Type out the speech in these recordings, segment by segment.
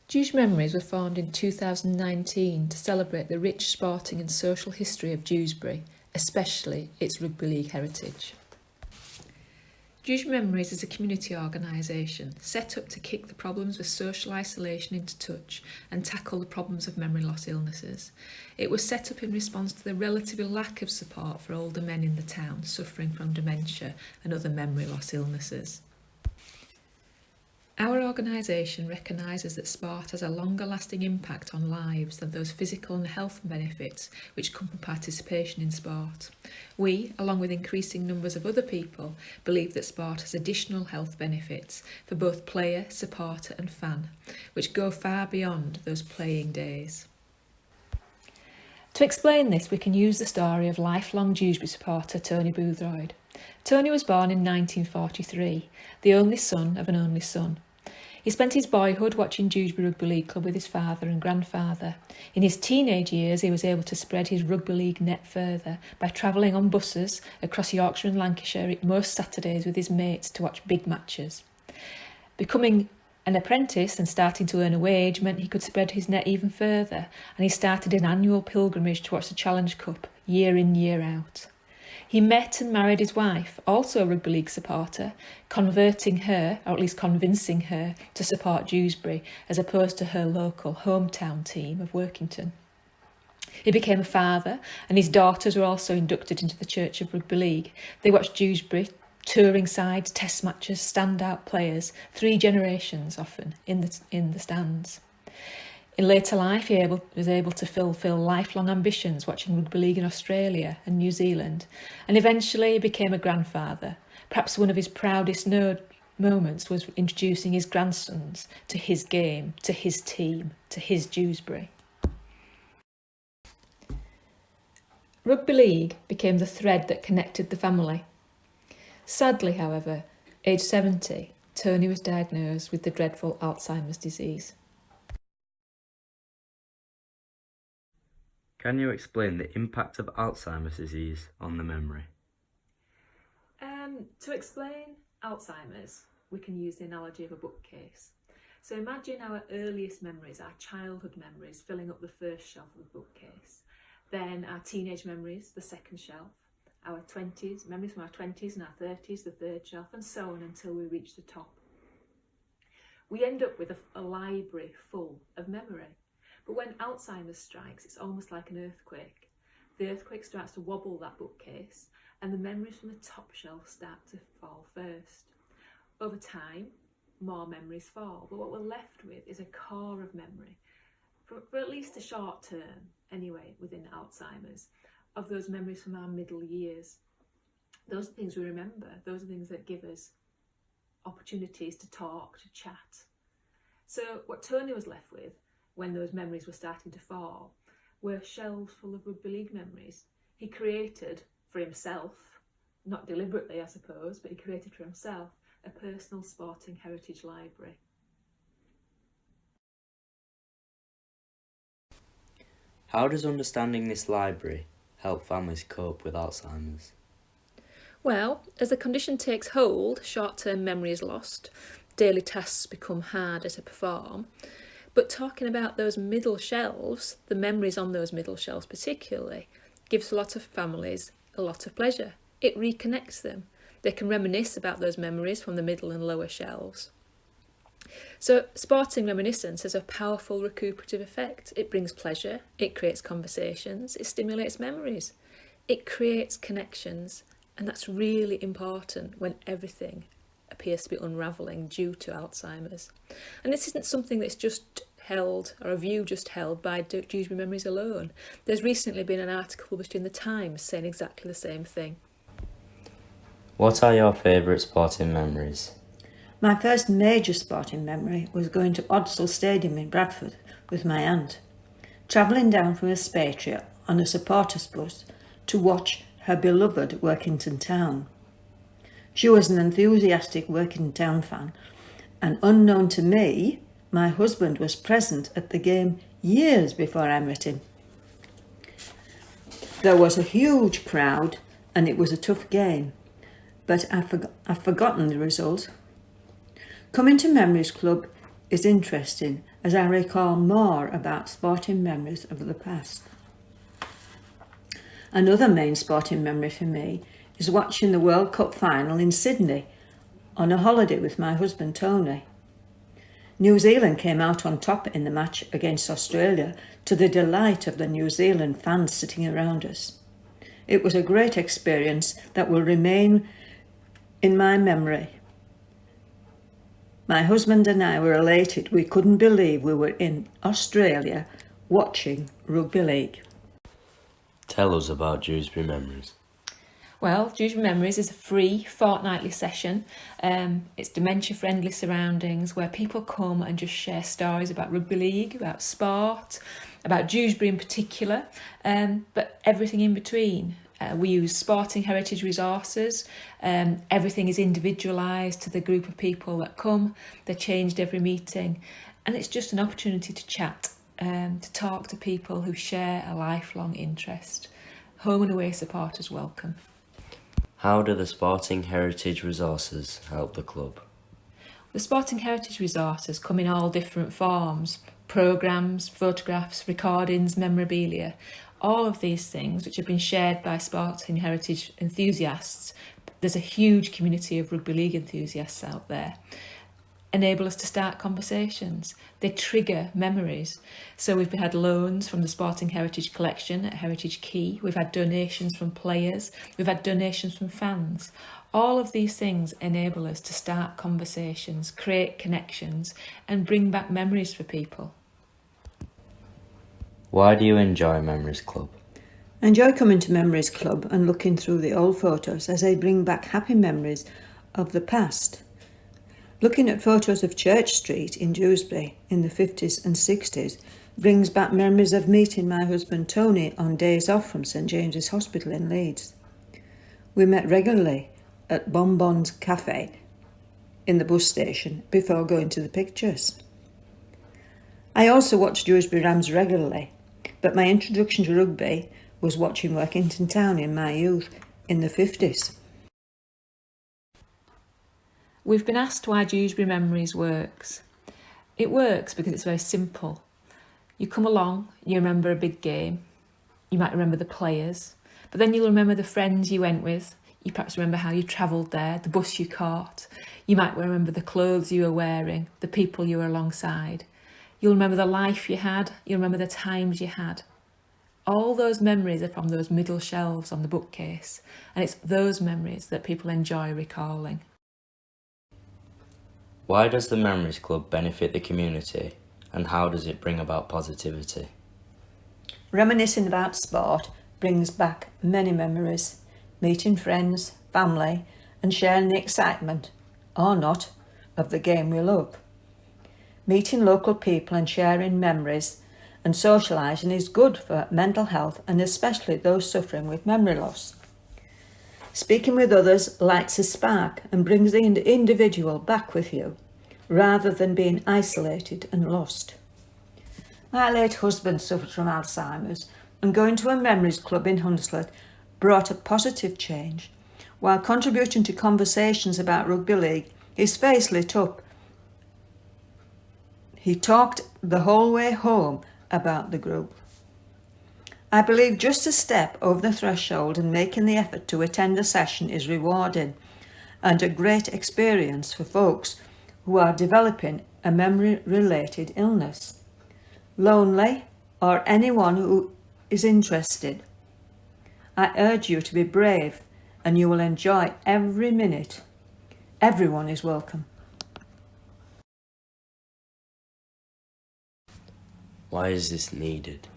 Dewsbury Memories were formed in 2019 to celebrate the rich sporting and social history of Dewsbury, especially its rugby league heritage. Dewsbury Memories is a community organisation set up to kick the problems of social isolation into touch and tackle the problems of memory loss illnesses. It was set up in response to the relative lack of support for older men in the town suffering from dementia and other memory loss illnesses. Our organisation recognises that sport has a longer lasting impact on lives than those physical and health benefits which come from participation in sport. We, along with increasing numbers of other people, believe that sport has additional health benefits for both player, supporter and fan, which go far beyond those playing days. To explain this, we can use the story of lifelong Dewsbury supporter Tony Boothroyd. Tony was born in 1943, the only son of an only son. He spent his boyhood watching Dewsbury Rugby League Club with his father and grandfather. In his teenage years, he was able to spread his rugby league net further by travelling on buses across Yorkshire and Lancashire most Saturdays with his mates to watch big matches. Becoming an apprentice and starting to earn a wage meant he could spread his net even further, and he started an annual pilgrimage to watch the Challenge Cup year in, year out. He met and married his wife, also a rugby league supporter, converting her, or at least convincing her, to support Dewsbury as opposed to her local hometown team of Workington. He became a father, and his daughters were also inducted into the Church of Rugby League. They watched Dewsbury, touring sides, test matches, standout players, 3 generations often in the stands. In later life, he was able to fulfil lifelong ambitions watching rugby league in Australia and New Zealand, and eventually he became a grandfather. Perhaps one of his proudest moments was introducing his grandsons to his game, to his team, to his Dewsbury. Rugby league became the thread that connected the family. Sadly, however, aged 70, Tony was diagnosed with the dreadful Alzheimer's disease. Can you explain the impact of Alzheimer's disease on the memory? To explain Alzheimer's, we can use the analogy of a bookcase. So imagine our earliest memories, our childhood memories, filling up the first shelf of the bookcase. Then our teenage memories, the second shelf. Our 20s, memories from our 20s and our 30s, the third shelf, and so on until we reach the top. We end up with a library full of memory. But when Alzheimer's strikes, it's almost like an earthquake. The earthquake starts to wobble that bookcase, and the memories from the top shelf start to fall first. Over time, more memories fall, but what we're left with is a core of memory, for at least a short term, anyway, within Alzheimer's, of those memories from our middle years. Those are things we remember, those are things that give us opportunities to talk, to chat. So what Tony was left with, when those memories were starting to fall, were shelves full of rugby league memories. He created for himself, not deliberately I suppose, but he created for himself a personal sporting heritage library. How does understanding this library help families cope with Alzheimer's? Well, as the condition takes hold, short-term memory is lost, daily tasks become harder to perform. But talking about those middle shelves, the memories on those middle shelves particularly, gives a lot of families a lot of pleasure. It reconnects them. They can reminisce about those memories from the middle and lower shelves. So sporting reminiscence has a powerful recuperative effect. It brings pleasure, it creates conversations, it stimulates memories, it creates connections, and that's really important when everything appears to be unravelling due to Alzheimer's. And this isn't something that's just held, or a view just held by Dewsbury Memories alone. There's recently been an article published in the Times saying exactly the same thing. What are your favourite sporting memories? My first major sporting memory was going to Odsal Stadium in Bradford with my aunt, travelling down from Espatria on a supporters bus to watch her beloved Workington Town. She was an enthusiastic Workington Town fan, and unknown to me, my husband was present at the game years before I met him. There was a huge crowd and it was a tough game, but I've forgotten the result. Coming to Memories Club is interesting as I recall more about sporting memories of the past. Another main sporting memory for me is watching the World Cup final in Sydney on a holiday with my husband Tony. New Zealand came out on top in the match against Australia, to the delight of the New Zealand fans sitting around us. It was a great experience that will remain in my memory. My husband and I were elated. We couldn't believe we were in Australia watching rugby league. Tell us about Dewsbury Memories. Well, Dewsbury Memories is a free fortnightly session. It's dementia-friendly surroundings where people come and just share stories about rugby league, about sport, about Dewsbury in particular, but everything in between. We use sporting heritage resources. Everything is individualised to the group of people that come. They're changed every meeting. And it's just an opportunity to chat, to talk to people who share a lifelong interest. Home and away supporters welcome. How do the sporting heritage resources help the club? The sporting heritage resources come in all different forms: programmes, photographs, recordings, memorabilia. All of these things, which have been shared by sporting heritage enthusiasts, there's a huge community of rugby league enthusiasts out there, enable us to start conversations. They trigger memories. So we've had loans from the Sporting Heritage Collection at Heritage Quay. We've had donations from players. We've had donations from fans. All of these things enable us to start conversations, create connections, and bring back memories for people. Why do you enjoy Memories Club? I enjoy coming to Memories Club and looking through the old photos as they bring back happy memories of the past. Looking at photos of Church Street in Dewsbury in the 50s and 60s brings back memories of meeting my husband Tony on days off from St James's Hospital in Leeds. We met regularly at Bonbon's Cafe in the bus station before going to the pictures. I also watched Dewsbury Rams regularly, but my introduction to rugby was watching Workington Town in my youth in the 50s. We've been asked why Dewsbury Memories works. It works because it's very simple. You come along, you remember a big game, you might remember the players, but then you'll remember the friends you went with, you perhaps remember how you travelled there, the bus you caught, you might remember the clothes you were wearing, the people you were alongside. You'll remember the life you had, you'll remember the times you had. All those memories are from those middle shelves on the bookcase, and it's those memories that people enjoy recalling. Why does the Memories Club benefit the community, and how does it bring about positivity? Reminiscing about sport brings back many memories, meeting friends, family, and sharing the excitement, or not, of the game we love. Meeting local people and sharing memories and socialising is good for mental health, and especially those suffering with memory loss. Speaking with others lights a spark and brings the individual back with you, rather than being isolated and lost. My late husband suffered from Alzheimer's, and going to a Memories Club in Hunslet brought a positive change. While contributing to conversations about rugby league, his face lit up. He talked the whole way home about the group. I believe just a step over the threshold and making the effort to attend a session is rewarding and a great experience for folks who are developing a memory-related illness, lonely, or anyone who is interested. I urge you to be brave, and you will enjoy every minute. Everyone is welcome. Why is this needed?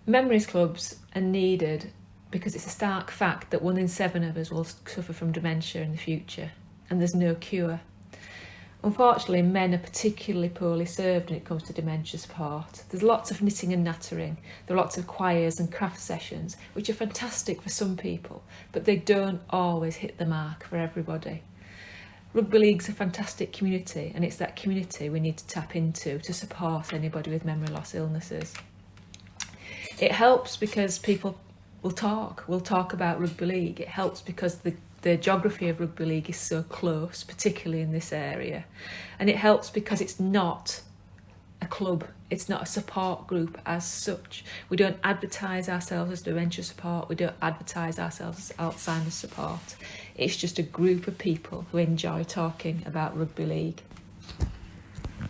Memories clubs are needed because it's a stark fact that 1 in 7 of us will suffer from dementia in the future, and there's no cure. Unfortunately, men are particularly poorly served when it comes to dementia support. There's lots of knitting and nattering, there are lots of choirs and craft sessions, which are fantastic for some people, but they don't always hit the mark for everybody. Rugby league's a fantastic community, and it's that community we need to tap into to support anybody with memory loss illnesses. It helps because people will talk about rugby league. It helps because the geography of rugby league is so close, particularly in this area. And it helps because it's not club. It's not a support group as such. We don't advertise ourselves as dementia support. We don't advertise ourselves as Alzheimer's support. It's just a group of people who enjoy talking about rugby league.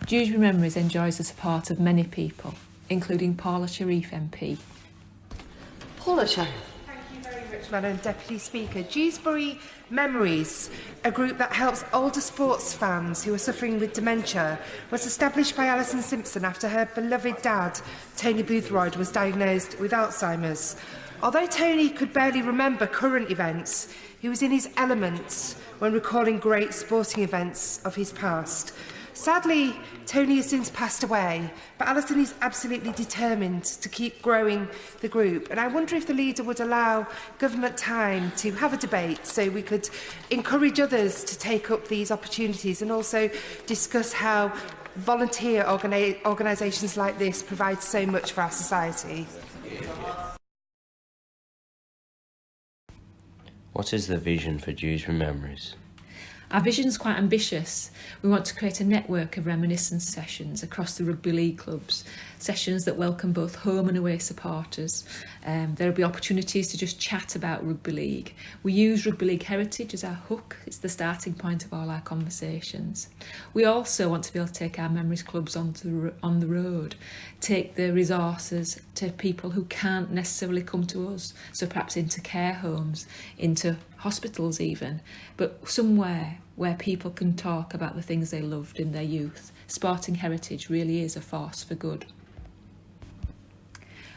Dewsbury Memories enjoys the support of many people, including Paula Sharif MP. Paula Sharif. Thank you very much, Madam Deputy Speaker. Dewsbury Memories, a group that helps older sports fans who are suffering with dementia, was established by Alison Simpson after her beloved dad, Tony Boothroyd, was diagnosed with Alzheimer's. Although Tony could barely remember current events, he was in his element when recalling great sporting events of his past. Sadly, Tony has since passed away, but Alison is absolutely determined to keep growing the group. And I wonder if the leader would allow government time to have a debate so we could encourage others to take up these opportunities and also discuss how volunteer organisations like this provide so much for our society. What is the vision for Dewsbury Memories? Our vision is quite ambitious. We want to create a network of reminiscence sessions across the rugby league clubs, sessions that welcome both home and away supporters. There will be opportunities to just chat about rugby league. We use rugby league heritage as our hook. It's the starting point of all our conversations. We also want to be able to take our memories clubs on the road, take the resources to people who can't necessarily come to us, so perhaps into care homes, into hospitals even, but somewhere where people can talk about the things they loved in their youth. Sporting heritage really is a force for good.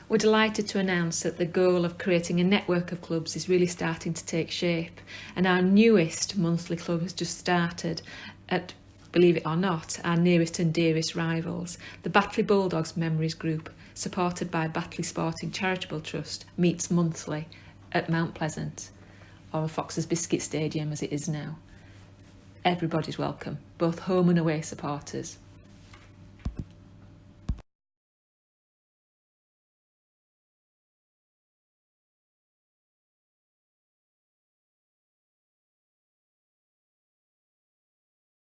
We're delighted to announce that the goal of creating a network of clubs is really starting to take shape, and our newest monthly club has just started at, believe it or not, our nearest and dearest rivals. The Batley Bulldogs Memories Group, supported by Batley Sporting Charitable Trust, meets monthly at Mount Pleasant, or Fox's Biscuit Stadium as it is now. Everybody's welcome, both home and away supporters.